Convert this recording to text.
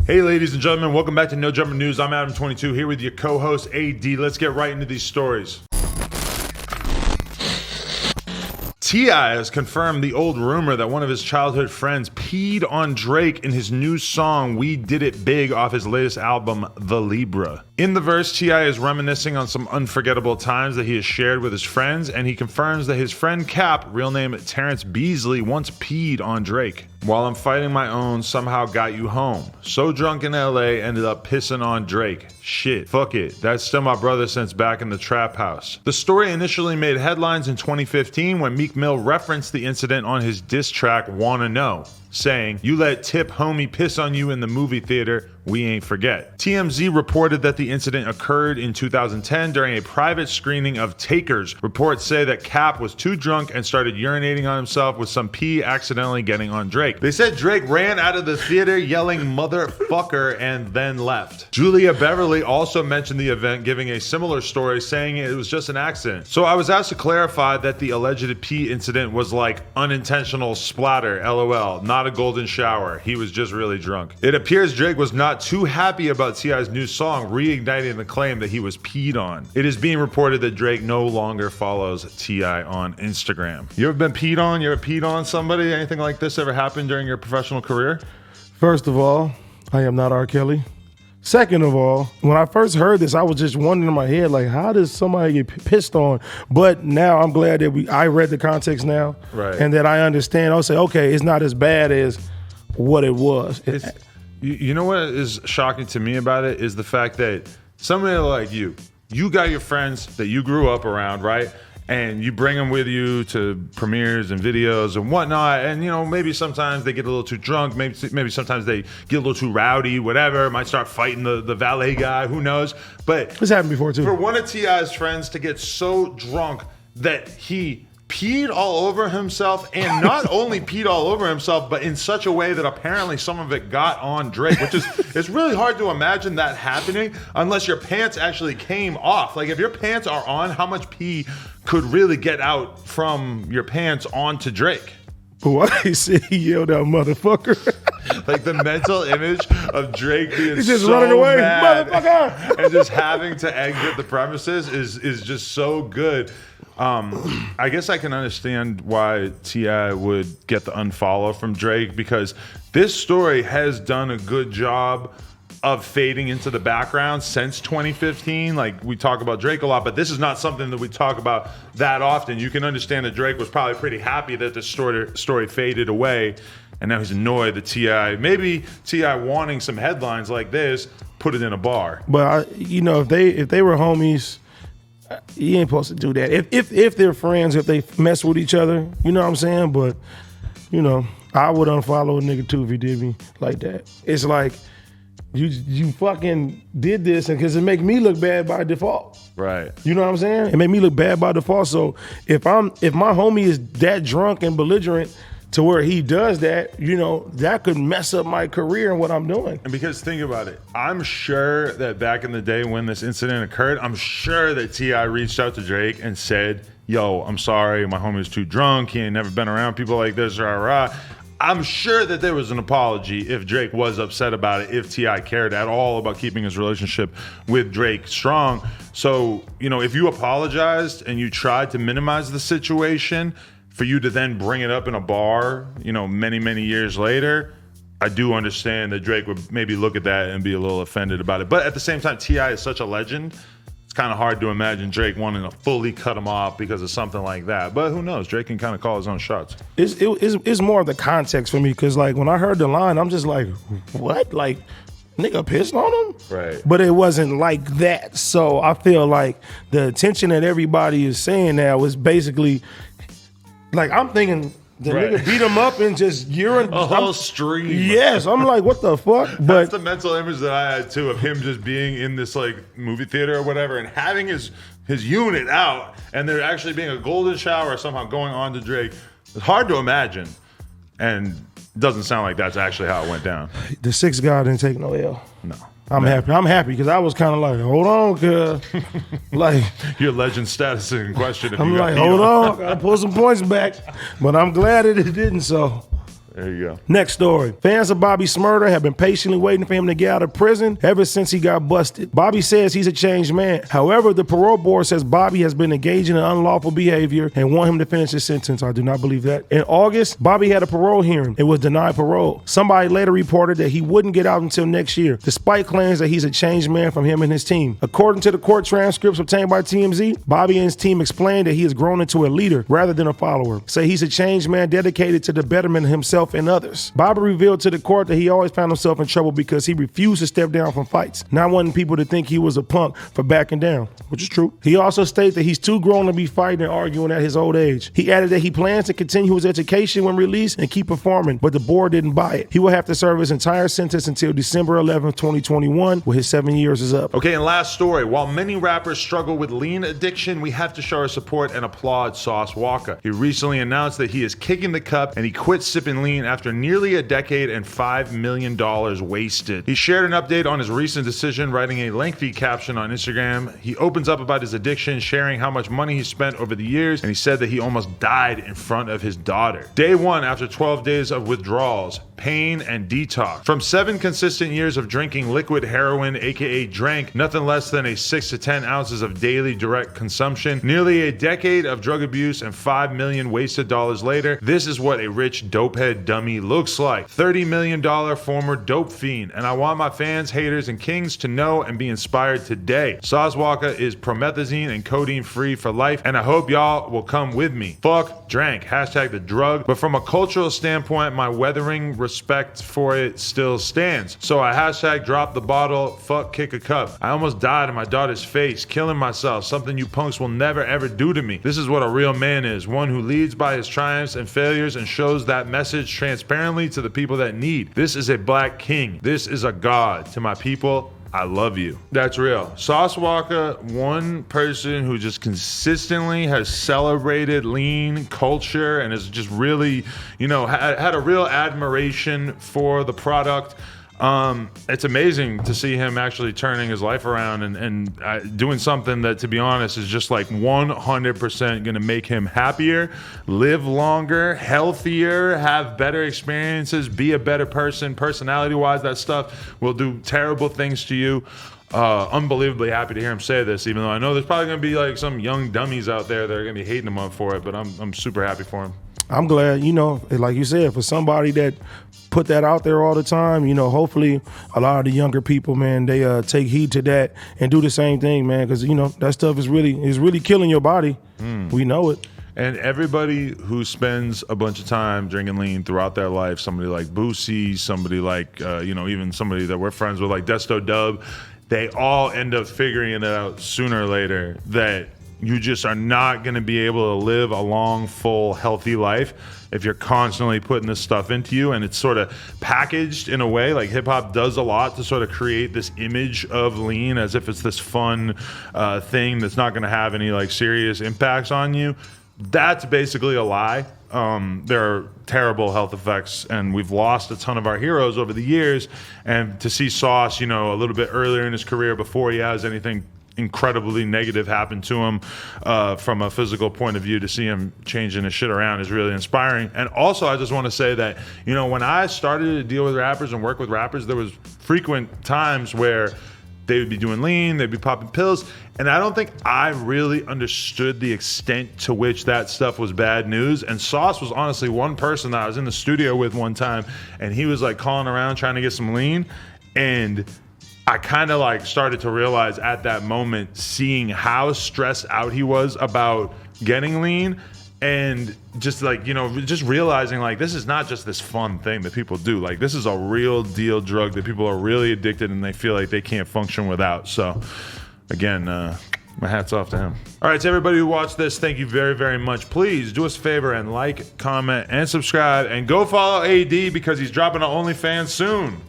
Hey, ladies and gentlemen, welcome back to No Jumper News. I'm Adam22 here with your co-host AD. Let's get right into these stories. T.I. has confirmed the old rumor that one of his childhood friends peed on Drake in his new song, We Did It Big, off his latest album, The Libra. In the verse, T.I. is reminiscing on some unforgettable times that he has shared with his friends, and he confirms that his friend Cap, real name Terrence Beasley, once peed on Drake. While I'm fighting my own, somehow got you home. So drunk in LA, ended up pissing on Drake. Shit, fuck it. That's still my brother since back in the trap house. The story initially made headlines in 2015 when Meek Mill referenced the incident on his diss track, Wanna Know, saying, "You let Tip homie piss on you in the movie theater, we ain't forget." TMZ reported that the incident occurred in 2010 during a private screening of Takers. Reports say that Cap was too drunk and started urinating on himself, with some pee accidentally getting on Drake. They said Drake ran out of the theater yelling motherfucker and then left. Julia Beverly also mentioned the event, giving a similar story, saying it was just an accident. So I was asked to clarify that the alleged pee incident was like unintentional splatter, LOL, not a golden shower. He was just really drunk. It appears Drake was not too happy about T.I.'s new song, reigniting the claim that he was peed on. It is being reported that Drake no longer follows T.I. on Instagram. You ever been peed on? You ever peed on somebody? Anything like this ever happened during your professional career? First of all, I am not R. Kelly. Second of all, when I first heard this, I was just wondering in my head, like, how does somebody get pissed on? But now I'm glad that I read the context now, right, and that I understand. I'll say, okay, it's not as bad as what it was. You know what is shocking to me about it is the fact that somebody like you got your friends that you grew up around, right? And you bring them with you to premieres and videos and whatnot. And, you know, maybe sometimes they get a little too drunk. Maybe sometimes they get a little too rowdy, whatever. Might start fighting the valet guy. Who knows? But this happened before, too. For one of T.I.'s friends to get so drunk that he peed all over himself, and not only peed all over himself, but in such a way that apparently some of it got on Drake, which is, it's really hard to imagine that happening unless your pants actually came off. Like, if your pants are on, how much pee could really get out from your pants onto Drake? Why he said he yelled out motherfucker. Like, the mental image of Drake being He's just so running away, mad motherfucker, and just having to exit the premises is just so good. I guess I can understand why T.I. would get the unfollow from Drake, because this story has done a good job of fading into the background since 2015. Like, we talk about Drake a lot, but this is not something that we talk about that often. You can understand that Drake was probably pretty happy that the story faded away, and now he's annoyed that maybe T.I. wanting some headlines like this, put it in a bar. But if they were homies, you ain't supposed to do that. If they're friends, if they mess with each other, you know what I'm saying? But, I would unfollow a nigga too if he did me like that. It's like, you fucking did this, and because it make me look bad by default. Right. You know what I'm saying? It made me look bad by default. So if my homie is that drunk and belligerent to where he does that, that could mess up my career and what I'm doing. And because think about it, I'm sure that back in the day when this incident occurred, I'm sure that T.I. reached out to Drake and said, yo, I'm sorry, my homie was too drunk, he ain't never been around people like this, rah, rah. I'm sure that there was an apology if Drake was upset about it, if T.I. cared at all about keeping his relationship with Drake strong. So, if you apologized and you tried to minimize the situation, for you to then bring it up in a bar, many, many years later, I do understand that Drake would maybe look at that and be a little offended about it. But at the same time, T.I. is such a legend, it's kind of hard to imagine Drake wanting to fully cut him off because of something like that. But who knows? Drake can kind of call his own shots. It's more of the context for me, because, like, when I heard the line, I'm just like, what? Like, nigga pissed on him? Right. But it wasn't like that. So I feel like the attention that everybody is saying now is basically, like, I'm thinking the nigga beat him up and just urine. A whole stream. Yes, I'm like, what the fuck? But that's the mental image that I had too, of him just being in this like movie theater or whatever and having his unit out, and there actually being a golden shower somehow going on to Drake. It's hard to imagine, and it doesn't sound like that's actually how it went down. The sixth guy didn't take no L. No. I'm happy because I was kind of like, hold on, cuz. Like, your legend status is in question. I'm like, hold on, gotta pull some points back. But I'm glad that it didn't. So There you go. Next story. Fans of Bobby Shmurda have been patiently waiting for him to get out of prison ever since he got busted. Bobby says he's a changed man. However, the parole board says Bobby has been engaging in unlawful behavior and want him to finish his sentence. I do not believe that. In August, Bobby had a parole hearing and was denied parole. Somebody later reported that he wouldn't get out until next year, despite claims that he's a changed man from him and his team. According to the court transcripts obtained by TMZ, Bobby and his team explained that he has grown into a leader rather than a follower. Say he's a changed man dedicated to the betterment of himself and others. Bobby revealed to the court that he always found himself in trouble because he refused to step down from fights, not wanting people to think he was a punk for backing down, which is true. He also stated that he's too grown to be fighting and arguing at his old age. He added that he plans to continue his education when released and keep performing, but the board didn't buy it. He will have to serve his entire sentence until December 11, 2021, when his 7 years is up. Okay, and last story. While many rappers struggle with lean addiction, we have to show our support and applaud Sauce Walka. He recently announced that he is kicking the cup and he quit sipping lean after nearly a decade and $5 million wasted. He shared an update on his recent decision, writing a lengthy caption on Instagram. He opens up about his addiction, sharing how much money he spent over the years, and he said that he almost died in front of his daughter. Day one after 12 days of withdrawals, pain, and detox. From 7 consistent years of drinking liquid heroin, aka drank, nothing less than a 6 to 10 ounces of daily direct consumption, nearly a decade of drug abuse, and $5 million wasted dollars later, this is what a rich dopehead dummy looks like. $30 million former dope fiend. And I want my fans, haters, and kings to know and be inspired today. Sauce Walka is promethazine and codeine free for life, and I hope y'all will come with me. Fuck drank, hashtag the drug. But from a cultural standpoint, my weathering respect for it still stands. So I hashtag drop the bottle, fuck kick a cup. I almost died in my daughter's face, killing myself, something you punks will never ever do to me. This is what a real man is, one who leads by his triumphs and failures and shows that message transparently to the people that need. This is a black king. This is a god. To my people, I love you. That's real. Sauce Walka, one person who just consistently has celebrated lean culture and has just really, had a real admiration for the product. It's amazing to see him actually turning his life around and doing something that, to be honest, is just like 100% gonna make him happier, live longer, healthier, have better experiences, be a better person, personality-wise. That stuff will do terrible things to you. Unbelievably happy to hear him say this, even though I know there's probably gonna be like some young dummies out there that are gonna be hating him up for it, but I'm super happy for him. I'm glad, like you said, for somebody that put that out there all the time, hopefully a lot of the younger people, man, they take heed to that and do the same thing, man, because, that stuff is really killing your body. We know it. And everybody who spends a bunch of time drinking lean throughout their life, somebody like Boosie, somebody like, even somebody that we're friends with, like Desto Dub, they all end up figuring it out sooner or later that you just are not going to be able to live a long, full, healthy life if you're constantly putting this stuff into you. And it's sort of packaged in a way, like hip hop does a lot to sort of create this image of lean as if it's this fun thing that's not going to have any like serious impacts on you. That's basically a lie. There are terrible health effects, and we've lost a ton of our heroes over the years. And to see Sauce, a little bit earlier in his career before he has anything incredibly negative happen to him from a physical point of view, to see him changing his shit around is really inspiring. And also, I just want to say that, when I started to deal with rappers and work with rappers, there was frequent times where they would be doing lean, they'd be popping pills, and I don't think I really understood the extent to which that stuff was bad news. And Sauce was honestly one person that I was in the studio with one time, and he was like calling around trying to get some lean, and I kind of like started to realize at that moment, seeing how stressed out he was about getting lean, and just like, just realizing like this is not just this fun thing that people do. Like this is a real deal drug that people are really addicted and they feel like they can't function without. So again, my hat's off to him. All right, to everybody who watched this, thank you very, very much. Please do us a favor and like, comment, and subscribe, and go follow AD because he's dropping on OnlyFans soon.